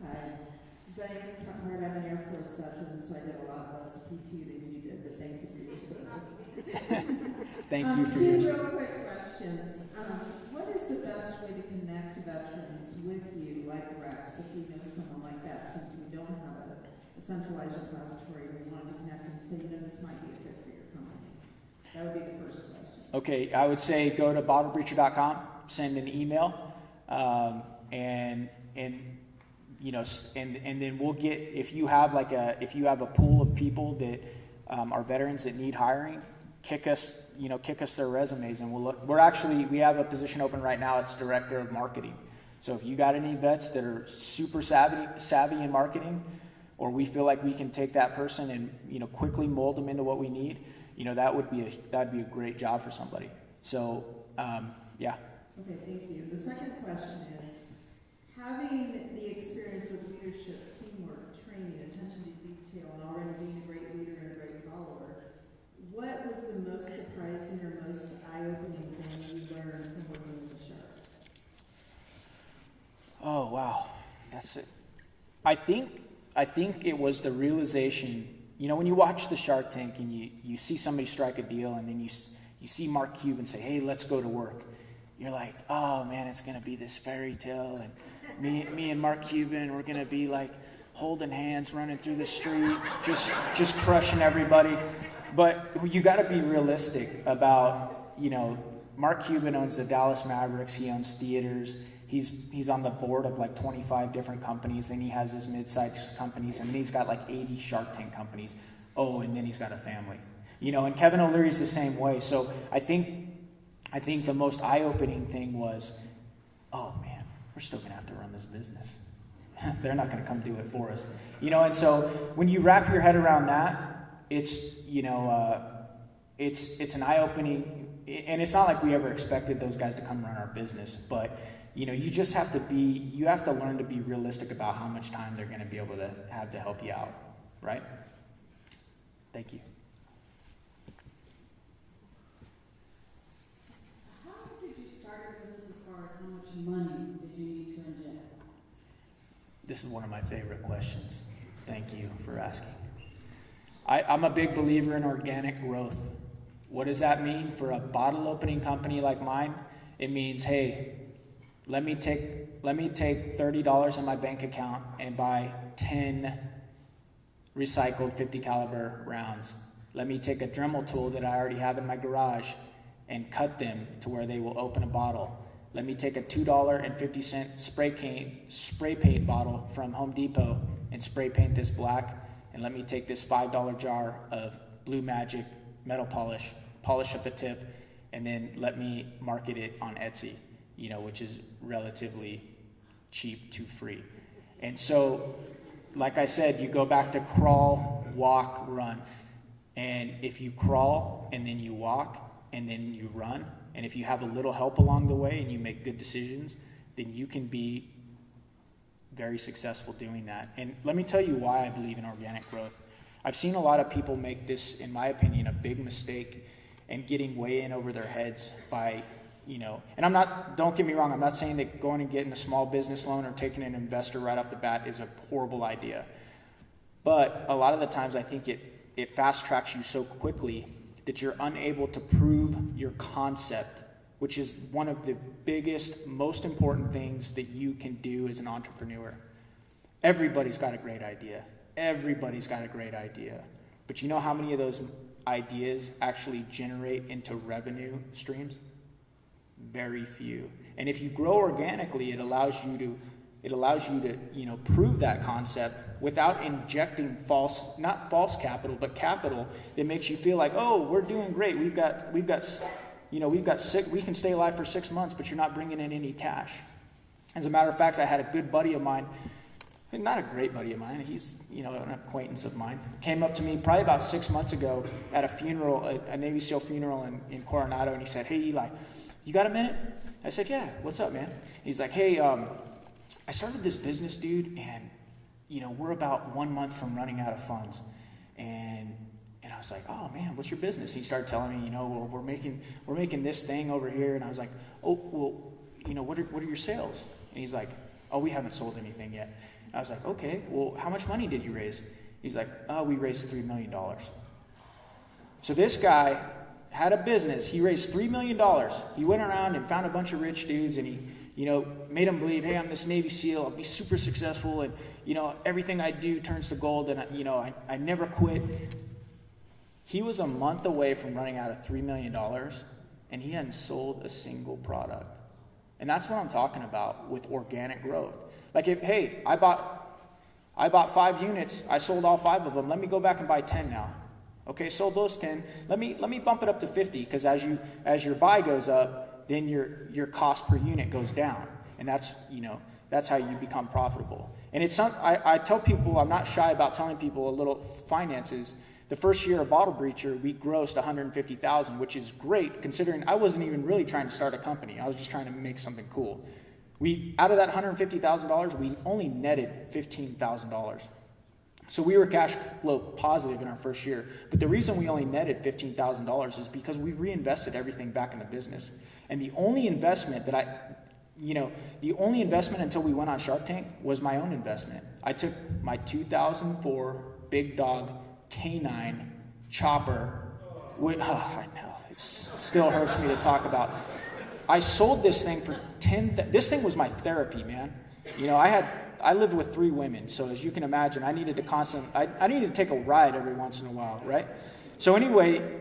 Hi. Diane Cutler, I'm an Air Force veteran, so I did a lot less PT than you did, but thank you for your service. Thank you for Two yours. real quick questions. What is the best way to connect veterans with you, like Rex, if we know someone like that, since we don't have a centralized repository, we want to connect and say, this might be a fit for your company? That would be the first question. Okay, I would say go to bottlebreacher.com, send an email, and then we'll get, if you have a pool of people that are veterans that need hiring, kick us their resumes, and we'll look. We have a position open right now. It's director of marketing. So if you got any vets that are super savvy in marketing, or we feel like we can take that person and quickly mold them into what we need, that'd be a great job for somebody. So yeah. Okay, thank you. The second question is, having the experience of leadership, teamwork, training, attention to detail, and already being a great leader and a great follower, what was the most surprising or most eye-opening thing you learned from working with the Sharks? Oh wow, that's it. I think it was the realization. When you watch the Shark Tank and you see somebody strike a deal, and then you see Mark Cuban say, "Hey, let's go to work." You're like, "Oh man, it's gonna be this fairy tale, and me and Mark Cuban, we're gonna be like holding hands, running through the street, just crushing everybody." But you got to be realistic about, Mark Cuban owns the Dallas Mavericks. He owns theaters. He's on the board of like 25 different companies. Then he has his mid-sized companies, and then he's got like 80 Shark Tank companies. Oh, and then he's got a family. And Kevin O'Leary's the same way. So I think the most eye-opening thing was, oh man, we're still gonna have to run this business. They're not gonna come do it for us. And so when you wrap your head around that, it's it's an eye-opening, and it's not like we ever expected those guys to come run our business, but you just have to learn to be realistic about how much time they're going to be able to have to help you out, right? Thank you. How did you start your business as far as how much money did you need to inject? This is one of my favorite questions. Thank you for asking. I'm a big believer in organic growth. What does that mean for a bottle opening company like mine? It means, hey, let me take $30 in my bank account and buy 10 recycled 50 caliber rounds, Let me take a Dremel tool that I already have in my garage and cut them to where they will open a bottle. Let me take a $2.50 spray paint bottle from Home Depot and spray paint this black. And let me take this $5 jar of Blue Magic metal polish up the tip, and then let me market it on Etsy, which is relatively cheap to free. And so, like I said, you go back to crawl, walk, run. And if you crawl and then you walk and then you run, and if you have a little help along the way and you make good decisions, then you can be very successful doing that. And let me tell you why I believe in organic growth. I've seen a lot of people make this, in my opinion, a big mistake and getting way in over their heads by, and don't get me wrong, I'm not saying that going and getting a small business loan or taking an investor right off the bat is a horrible idea. But a lot of the times I think it fast tracks you so quickly that you're unable to prove your concept, which is one of the biggest, most important things that you can do as an entrepreneur. Everybody's got a great idea. Everybody's got a great idea. But you know how many of those ideas actually generate into revenue streams? Very few. And if you grow organically, it allows you to prove that concept without injecting not false capital, but capital that makes you feel like, oh, we're doing great. We can stay alive for 6 months, but you're not bringing in any cash. As a matter of fact, I had a good buddy of mine, not a great buddy of mine, he's an acquaintance of mine, came up to me probably about 6 months ago at a funeral, a Navy SEAL funeral in Coronado, and he said, hey, Eli, you got a minute? I said, yeah, what's up, man? He's like, hey, I started this business, dude, and we're about 1 month from running out of funds. And I was like, oh man, what's your business? He started telling me, well, we're making this thing over here. And I was like, oh, well, what are your sales? And he's like, oh, we haven't sold anything yet. And I was like, okay, well, how much money did you raise? He's like, oh, we raised $3 million. So this guy had a business. He raised $3 million. He went around and found a bunch of rich dudes, and he made them believe, hey, I'm this Navy SEAL, I'll be super successful, and, everything I do turns to gold, and, I never quit. He was a month away from running out of $3 million, and he hadn't sold a single product. And that's what I'm talking about with organic growth. Like, I bought 5 units, I sold all 5 of them, let me go back and buy 10 now. Okay, sold those 10, let me bump it up to 50, because as your buy goes up, then your cost per unit goes down, and that's how you become profitable. And it's not, I tell people, I'm not shy about telling people a little finances. The first year of Bottle Breacher, we grossed $150,000, which is great considering I wasn't even really trying to start a company. I was just trying to make something cool. Out of that $150,000, we only netted $15,000. So we were cash flow positive in our first year. But the reason we only netted $15,000 is because we reinvested everything back in the business. And the only investment until we went on Shark Tank was my own investment. I took my 2004 Big Dog K9 chopper. I know, it still hurts me to talk about. I sold this thing for this thing was my therapy, man. I lived with 3 women, so as you can imagine, I needed to take a ride every once in a while, right? So anyway,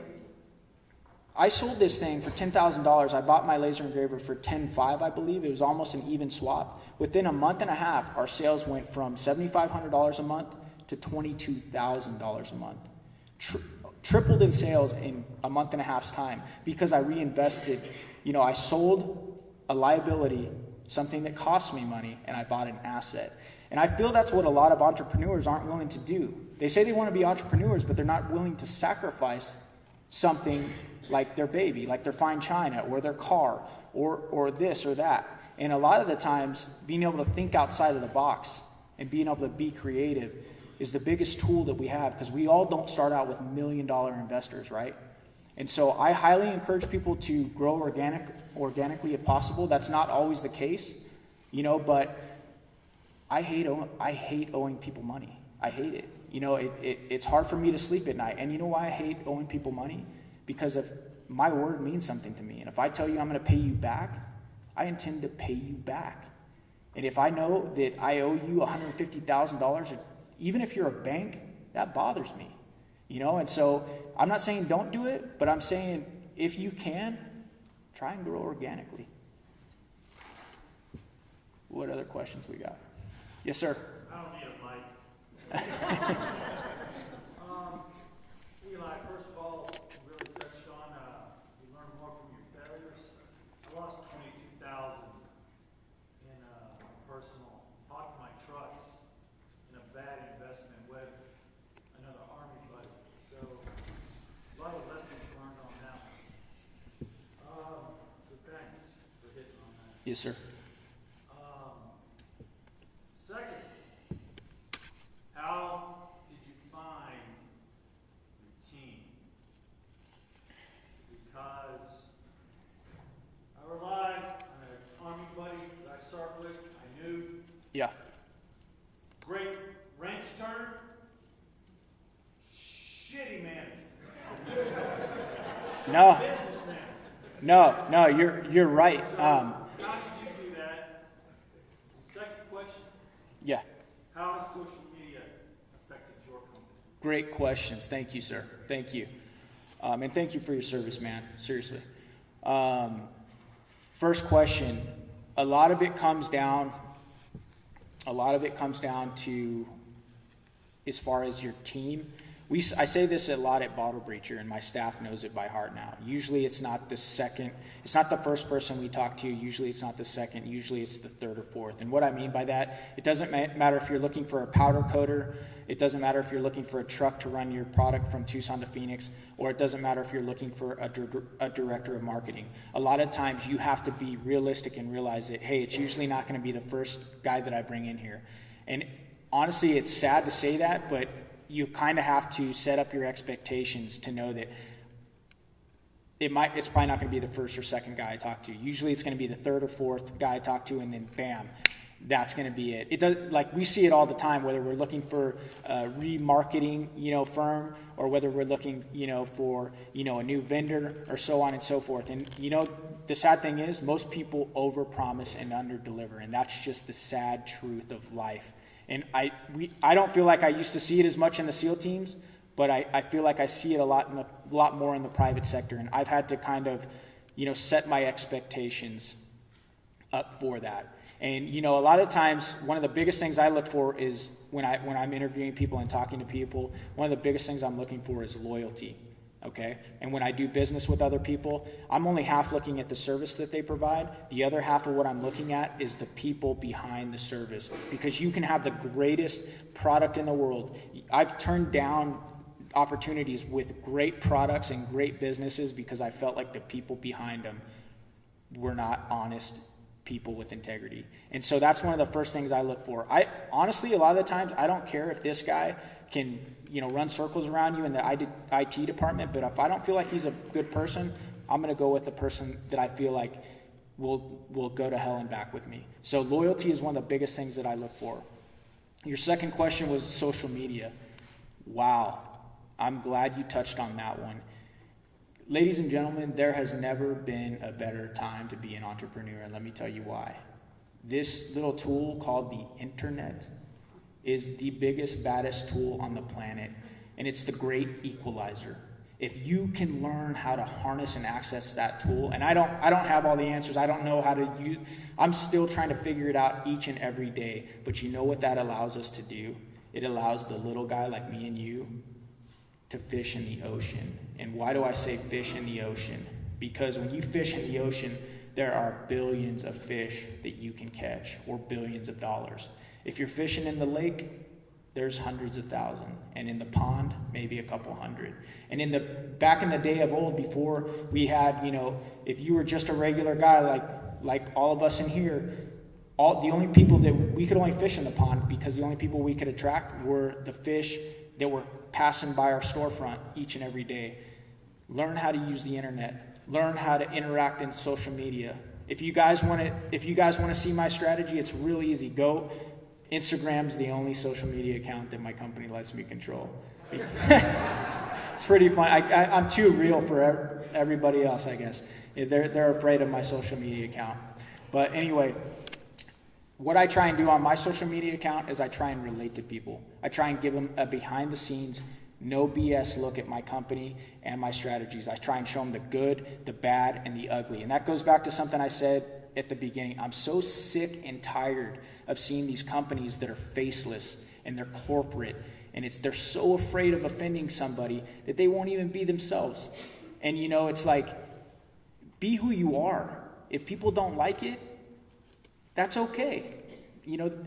I sold this thing for $10,000. I bought my laser engraver for $10,500, I believe. It was almost an even swap. Within a month and a half, our sales went from $7,500 a month to $22,000 a month. Tripled in sales in a month and a half's time because I reinvested. I sold a liability, something that cost me money, and I bought an asset. And I feel that's what a lot of entrepreneurs aren't willing to do. They say they want to be entrepreneurs, but they're not willing to sacrifice something like their baby, like their fine china, or their car, or this or that. And a lot of the times, being able to think outside of the box and being able to be creative is the biggest tool that we have, because we all don't start out with $1 million investors, right? And so I highly encourage people to grow organically if possible. That's not always the case, but I hate owing people money. I hate it. It's hard for me to sleep at night. And you know why I hate owing people money? Because if my word means something to me. And if I tell you I'm going to pay you back, I intend to pay you back. And if I know that I owe you $150,000, even if you're a bank, that bothers me. You know, and so I'm not saying don't do it, but I'm saying if you can, try and grow organically. What other questions we got? Yes, sir. I don't need a mic. Eli, first of all, you really touched on you learn more from your failures. I lost $22,000 in personal. Talked my trucks in a bad investment with another Army buddy. So a lot of lessons learned on that. So thanks for hitting on that. Yes, sir. Second, how did you find your team? Because I relied on an Army buddy that I started with. I knew Yeah. great wrench turner, shitty manager, No, businessman. no, you're right. How did you do that? And second question, Yeah. how has social media affected your company? Great questions. Thank you, sir. Thank you. And thank you for your service, man. Seriously. First question. A lot of it comes down to, as far as your team. I say this a lot at Bottle Breacher, and my staff knows it by heart now. Usually it's not the first person we talk to. Usually it's not the second. Usually it's the third or fourth. And what I mean by that, it doesn't matter if you're looking for a powder coater. It doesn't matter if you're looking for a truck to run your product from Tucson to Phoenix, or it doesn't matter if you're looking for a director of marketing. A lot of times you have to be realistic and realize that, hey, it's usually not going to be the first guy that I bring in here. And honestly, it's sad to say that, but you kind of have to set up your expectations to know that it's probably not going to be the first or second guy I talk to. Usually it's going to be the third or fourth guy I talk to, and then bam, that's going to be it. It does, like we see it all the time, whether we're looking for a remarketing, firm, or whether we're looking, for, a new vendor, or so on and so forth. And, the sad thing is most people overpromise and underdeliver, and that's just the sad truth of life. And I don't feel like I used to see it as much in the SEAL teams, but I feel like I see it a lot more in the private sector. And I've had to kind of, set my expectations up for that. And, a lot of times, one of the biggest things I look for is when I'm interviewing people and talking to people, one of the biggest things I'm looking for is loyalty. Okay? And when I do business with other people, I'm only half looking at the service that they provide. The other half of what I'm looking at is the people behind the service. Because you can have the greatest product in the world. I've turned down opportunities with great products and great businesses because I felt like the people behind them were not honest people with integrity. And so that's one of the first things I look for. Honestly, a lot of the times, I don't care if this guy can, run circles around you in the IT department, but if I don't feel like he's a good person, I'm going to go with the person that I feel like will go to hell and back with me. So loyalty is one of the biggest things that I look for. Your second question was social media. Wow. I'm glad you touched on that one. Ladies and gentlemen, there has never been a better time to be an entrepreneur, and let me tell you why. This little tool called the internet is the biggest, baddest tool on the planet, and it's the great equalizer. If you can learn how to harness and access that tool, and I don't have all the answers, I don't know how to use, I'm still trying to figure it out each and every day, but you know what that allows us to do? It allows the little guy like me and you to fish in the ocean. And why do I say fish in the ocean? Because when you fish in the ocean, there are billions of fish that you can catch, or billions of dollars. If you're fishing in the lake, there's hundreds of thousands, and in the pond, maybe a couple hundred. And back in the day of old, before we had, if you were just a regular guy like all of us in here, the only people that we could only fish in the pond, because the only people we could attract were the fish that were passing by our storefront each and every day. Learn how to use the internet. Learn how to interact in social media. If you guys want to see my strategy, it's real easy. Go. Instagram's the only social media account that my company lets me control. It's pretty fun. I'm too real for everybody else, I guess. They're afraid of my social media account. But anyway, what I try and do on my social media account is I try and relate to people. I try and give them a behind-the-scenes no BS look at my company and my strategies. I try and show them the good, the bad, and the ugly. And that goes back to something I said at the beginning. I'm so sick and tired of seeing these companies that are faceless and they're corporate, and they're so afraid of offending somebody that they won't even be themselves. And it's like, be who you are. If people don't like it, that's okay.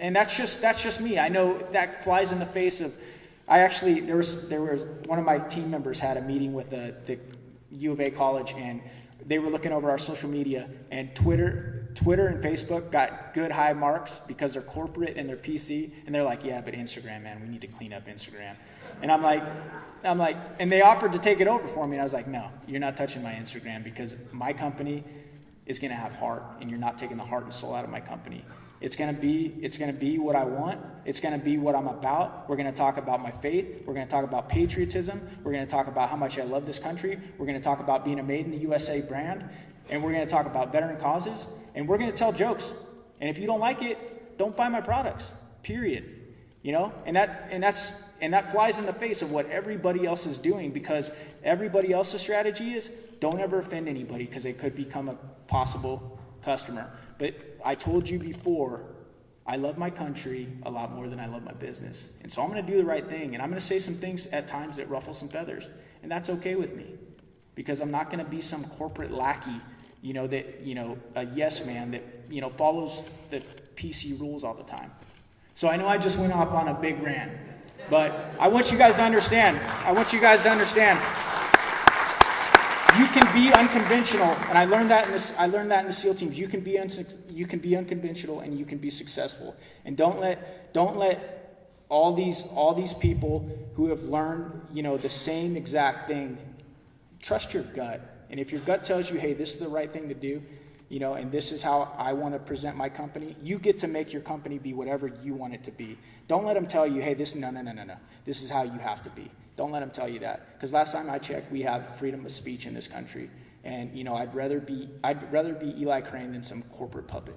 And that's just me. I know that flies in the face of. There was one of my team members had a meeting with the U of A college, and they were looking over our social media, and Twitter and Facebook got good high marks because they're corporate and they're PC, and they're like, yeah, but Instagram, man, we need to clean up Instagram. And I'm like, and they offered to take it over for me, and I was like, no, you're not touching my Instagram, because my company is going to have heart, and you're not taking the heart and soul out of my company. It's going to be what I want. It's going to be what I'm about. We're going to talk about my faith. We're going to talk about patriotism. We're going to talk about how much I love this country. We're going to talk about being a Made in the USA brand. And we're going to talk about veteran causes. And we're going to tell jokes. And if you don't like it, don't buy my products. Period. And that flies in the face of what everybody else is doing, because everybody else's strategy is don't ever offend anybody because they could become a possible customer. But I told you before, I love my country a lot more than I love my business. And so I'm going to do the right thing. And I'm going to say some things at times that ruffle some feathers. And that's okay with me, because I'm not going to be some corporate lackey, a yes man that, follows the PC rules all the time. So I know I just went off on a big rant, but I want you guys to understand. You can be unconventional, and I learned that in the SEAL teams. You can be unconventional, and you can be successful. And don't let all these people who have learned the same exact thing. Trust your gut, and if your gut tells you, hey, this is the right thing to do, and this is how I want to present my company, you get to make your company be whatever you want it to be. Don't let them tell you, hey, no. This is how you have to be. Don't let them tell you that. Because last time I checked, we have freedom of speech in this country. And, I'd rather be Eli Crane than some corporate puppet.